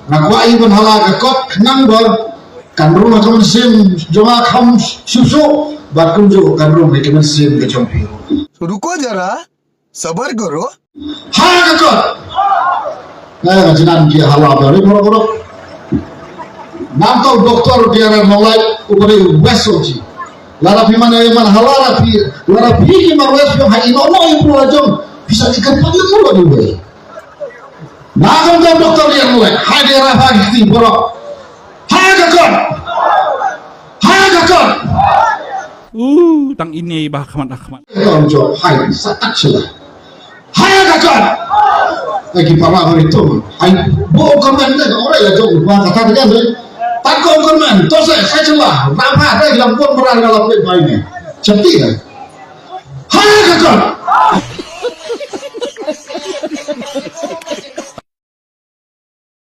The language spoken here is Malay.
Nakwai pun halaga kot number kan rumah kamu sim joma kamu susu bakum jo kan rumah kamu sim ke chompi. रुको जरा सबर करो Halaga kot. Nah, jangan dia halaga ni boro-boro. Nanti doktor dia mulai upari wesoji. Lara pimana eman halara pi lara pi ki marwes yo hai nono ibu ajong bisa dikerpan mulu di bawah. Nah, kan doktor yang mulai hai dia rafa gitu boro. Hai kakak. Hai kakak. Tang ini bah Ahmad. Kau jawab hai satak sila. Hai kakak. Lagi pama hari itu. Hai bo korban ni orang ya jauh bukan kata dia tu. Tak kau korban. Terus saya celah. Rafa ada yang pun merang kalau pun mainnya. Cantik kan? Hai kakak.